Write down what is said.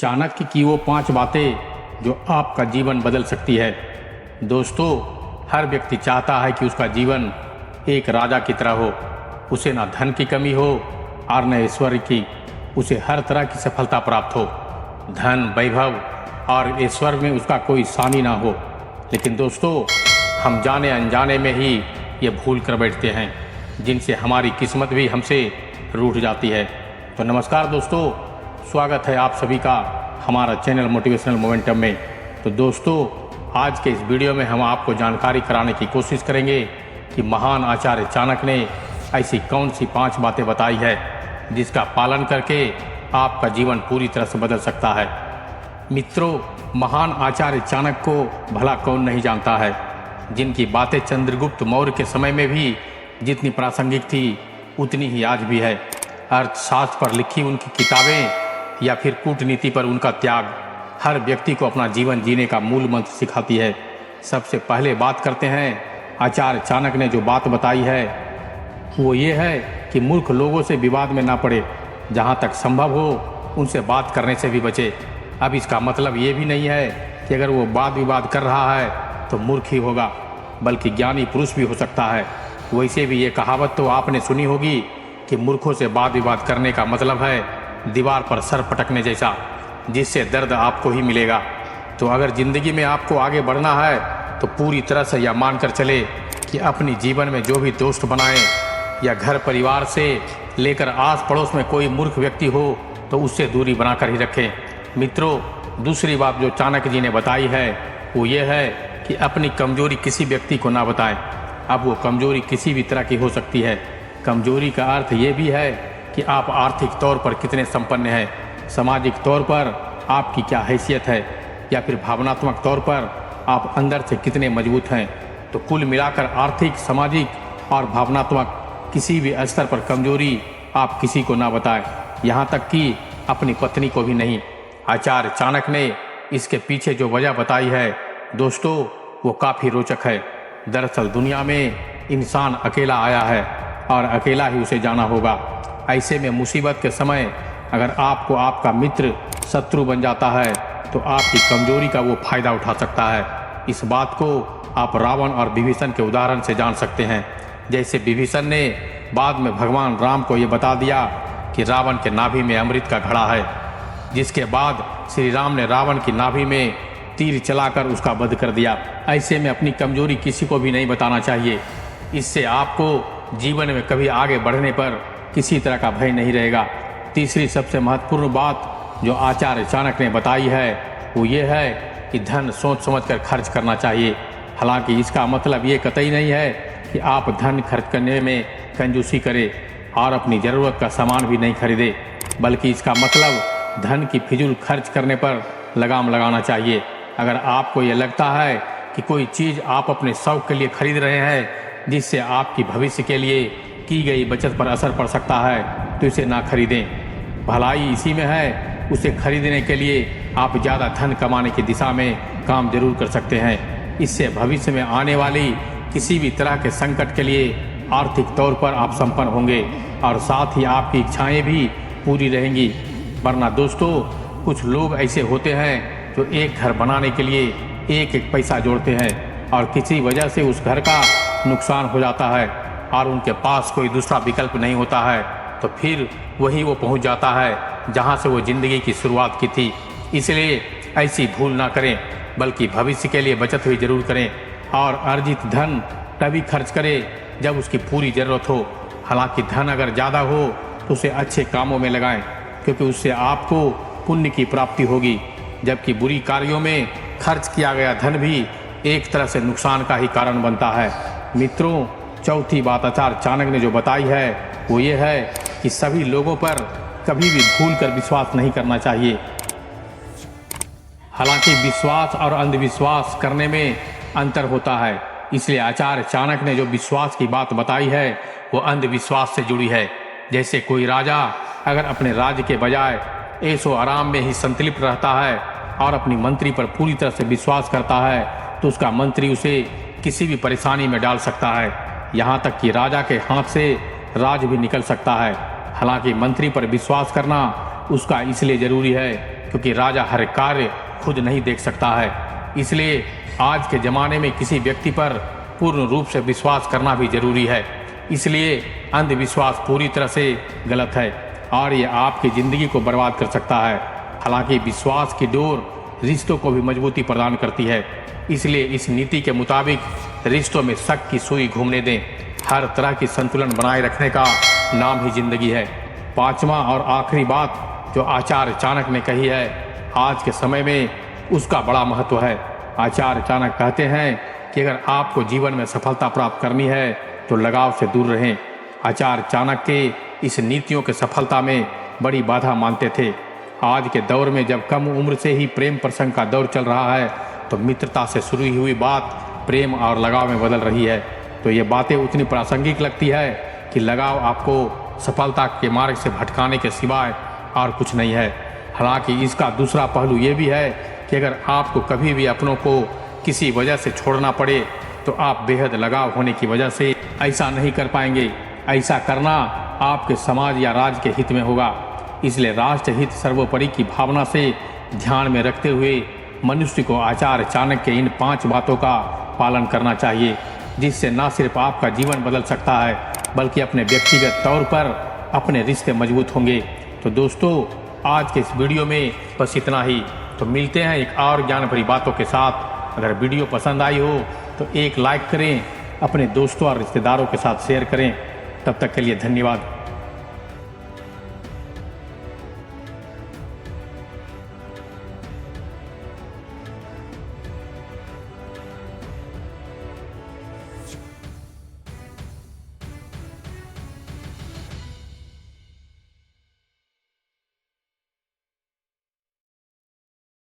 चाणक्य की वो 5 बातें जो आपका जीवन बदल सकती है। दोस्तों, हर व्यक्ति चाहता है कि उसका जीवन एक राजा की तरह हो। उसे ना धन की कमी हो और न ऐश्वर्य की। उसे हर तरह की सफलता प्राप्त हो। धन, वैभव और ऐश्वर्य में उसका कोई सानी ना हो। लेकिन दोस्तों, हम जाने अनजाने में ही ये भूल कर बैठते हैं, जिनसे हमारी किस्मत भी हमसे रूठ जाती है। तो नमस्कार दोस्तों, स्वागत है आप सभी का हमारा चैनल मोटिवेशनल मोमेंटम में। तो दोस्तों, आज के इस वीडियो में हम आपको जानकारी कराने की कोशिश करेंगे कि महान आचार्य चाणक्य ने ऐसी कौन सी 5 बातें बताई है जिसका पालन करके आपका जीवन पूरी तरह से बदल सकता है। मित्रों, महान आचार्य चाणक्य को भला कौन नहीं जानता है, जिनकी बातें चंद्रगुप्त मौर्य के समय में भी जितनी प्रासंगिक थी उतनी ही आज भी है। अर्थशास्त्र पर लिखी उनकी किताबें या फिर कूटनीति पर उनका त्याग हर व्यक्ति को अपना जीवन जीने का मूल मंत्र सिखाती है। सबसे पहले बात करते हैं आचार्य चाणक्य ने जो बात बताई है, वो ये है कि मूर्ख लोगों से विवाद में ना पड़े। जहाँ तक संभव हो उनसे बात करने से भी बचे। अब इसका मतलब ये भी नहीं है कि अगर वो वाद विवाद कर रहा है तो मूर्ख ही होगा, बल्कि ज्ञानी पुरुष भी हो सकता है। वैसे भी ये कहावत तो आपने सुनी होगी कि मूर्खों से वाद विवाद करने का मतलब है दीवार पर सर पटकने जैसा, जिससे दर्द आपको ही मिलेगा। तो अगर ज़िंदगी में आपको आगे बढ़ना है तो पूरी तरह से यह मानकर चले कि अपनी जीवन में जो भी दोस्त बनाएं या घर परिवार से लेकर आस पड़ोस में कोई मूर्ख व्यक्ति हो तो उससे दूरी बनाकर ही रखें। मित्रों, दूसरी बात जो चाणक्य जी ने बताई है वो ये है कि अपनी कमजोरी किसी व्यक्ति को ना बताएं। अब वो कमजोरी किसी भी तरह की हो सकती है। कमजोरी का अर्थ ये भी है कि आप आर्थिक तौर पर कितने संपन्न हैं, सामाजिक तौर पर आपकी क्या हैसियत है, या फिर भावनात्मक तौर पर आप अंदर से कितने मजबूत हैं। तो कुल मिलाकर आर्थिक, सामाजिक और भावनात्मक किसी भी स्तर पर कमजोरी आप किसी को ना बताएं, यहाँ तक कि अपनी पत्नी को भी नहीं। आचार्य चाणक्य ने इसके पीछे जो वजह बताई है दोस्तों, वो काफ़ी रोचक है। दरअसल दुनिया में इंसान अकेला आया है और अकेला ही उसे जाना होगा। ऐसे में मुसीबत के समय अगर आपको आपका मित्र शत्रु बन जाता है तो आपकी कमजोरी का वो फायदा उठा सकता है। इस बात को आप रावण और विभीषण के उदाहरण से जान सकते हैं। जैसे विभीषण ने बाद में भगवान राम को ये बता दिया कि रावण के नाभि में अमृत का घड़ा है, जिसके बाद श्री राम ने रावण की नाभि में तीर चलाकर उसका वध कर दिया। ऐसे में अपनी कमजोरी किसी को भी नहीं बताना चाहिए। इससे आपको जीवन में कभी आगे बढ़ने पर किसी तरह का भय नहीं रहेगा। तीसरी सबसे महत्वपूर्ण बात जो आचार्य चाणक्य ने बताई है वो ये है कि धन सोच समझ कर खर्च करना चाहिए। हालांकि इसका मतलब ये कतई नहीं है कि आप धन खर्च करने में कंजूसी करें और अपनी ज़रूरत का सामान भी नहीं खरीदें, बल्कि इसका मतलब धन की फिजूल खर्च करने पर लगाम लगाना चाहिए। अगर आपको ये लगता है कि कोई चीज़ आप अपने शौक़ के लिए खरीद रहे हैं जिससे आपकी भविष्य के लिए की गई बचत पर असर पड़ सकता है तो इसे ना खरीदें। भलाई इसी में है, उसे खरीदने के लिए आप ज़्यादा धन कमाने की दिशा में काम जरूर कर सकते हैं। इससे भविष्य में आने वाली किसी भी तरह के संकट के लिए आर्थिक तौर पर आप संपन्न होंगे और साथ ही आपकी इच्छाएं भी पूरी रहेंगी। वरना दोस्तों, कुछ लोग ऐसे होते हैं जो एक घर बनाने के लिए एक एक पैसा जोड़ते हैं और किसी वजह से उस घर का नुकसान हो जाता है और उनके पास कोई दूसरा विकल्प नहीं होता है, तो फिर वहीं वो पहुंच जाता है जहां से वो ज़िंदगी की शुरुआत की थी। इसलिए ऐसी भूल ना करें, बल्कि भविष्य के लिए बचत हुई जरूर करें और अर्जित धन तभी खर्च करें जब उसकी पूरी ज़रूरत हो। हालांकि धन अगर ज़्यादा हो तो उसे अच्छे कामों में लगाएं, क्योंकि उससे आपको पुण्य की प्राप्ति होगी, जबकि बुरी कार्यों में खर्च किया गया धन भी एक तरह से नुकसान का ही कारण बनता है। मित्रों, चौथी बात आचार्य चाणक्य ने जो बताई है वो ये है कि सभी लोगों पर कभी भी भूल कर विश्वास नहीं करना चाहिए। हालांकि विश्वास और अंधविश्वास करने में अंतर होता है, इसलिए आचार्य चाणक्य ने जो विश्वास की बात बताई है वो अंधविश्वास से जुड़ी है। जैसे कोई राजा अगर अपने राज्य के बजाय ऐशो आराम में ही संतृप्त रहता है और अपनी मंत्री पर पूरी तरह से विश्वास करता है तो उसका मंत्री उसे किसी भी परेशानी में डाल सकता है, यहाँ तक कि राजा के हाथ से राज भी निकल सकता है। हालांकि मंत्री पर विश्वास करना उसका इसलिए ज़रूरी है क्योंकि राजा हर कार्य खुद नहीं देख सकता है। इसलिए आज के ज़माने में किसी व्यक्ति पर पूर्ण रूप से विश्वास करना भी जरूरी है। इसलिए अंधविश्वास पूरी तरह से गलत है और ये आपकी ज़िंदगी को बर्बाद कर सकता है। हालांकि विश्वास की डोर रिश्तों को भी मजबूती प्रदान करती है। इसलिए इस नीति के मुताबिक रिश्तों में शक की सुई घूमने दें। हर तरह की संतुलन बनाए रखने का नाम ही जिंदगी है। पांचवा और आखिरी बात जो आचार्य चाणक्य ने कही है, आज के समय में उसका बड़ा महत्व है। आचार्य चाणक्य कहते हैं कि अगर आपको जीवन में सफलता प्राप्त करनी है तो लगाव से दूर रहें। आचार्य चाणक्य के इस नीतियों के सफलता में बड़ी बाधा मानते थे। आज के दौर में जब कम उम्र से ही प्रेम प्रसंग का दौर चल रहा है तो मित्रता से शुरू हुई बात प्रेम और लगाव में बदल रही है। तो ये बातें उतनी प्रासंगिक लगती है कि लगाव आपको सफलता के मार्ग से भटकाने के सिवाय और कुछ नहीं है। हालांकि इसका दूसरा पहलू ये भी है कि अगर आपको कभी भी अपनों को किसी वजह से छोड़ना पड़े तो आप बेहद लगाव होने की वजह से ऐसा नहीं कर पाएंगे। ऐसा करना आपके समाज या राज्य के हित में होगा। इसलिए राष्ट्र हित सर्वोपरि की भावना से ध्यान में रखते हुए मनुष्य को आचार्य चाणक्य के इन 5 बातों का पालन करना चाहिए, जिससे न सिर्फ आपका जीवन बदल सकता है बल्कि अपने व्यक्तिगत तौर पर अपने रिश्ते मजबूत होंगे। तो दोस्तों, आज के इस वीडियो में बस इतना ही। तो मिलते हैं एक और ज्ञान भरी बातों के साथ। अगर वीडियो पसंद आई हो तो एक लाइक करें, अपने दोस्तों और रिश्तेदारों के साथ शेयर करें। तब तक के लिए धन्यवाद।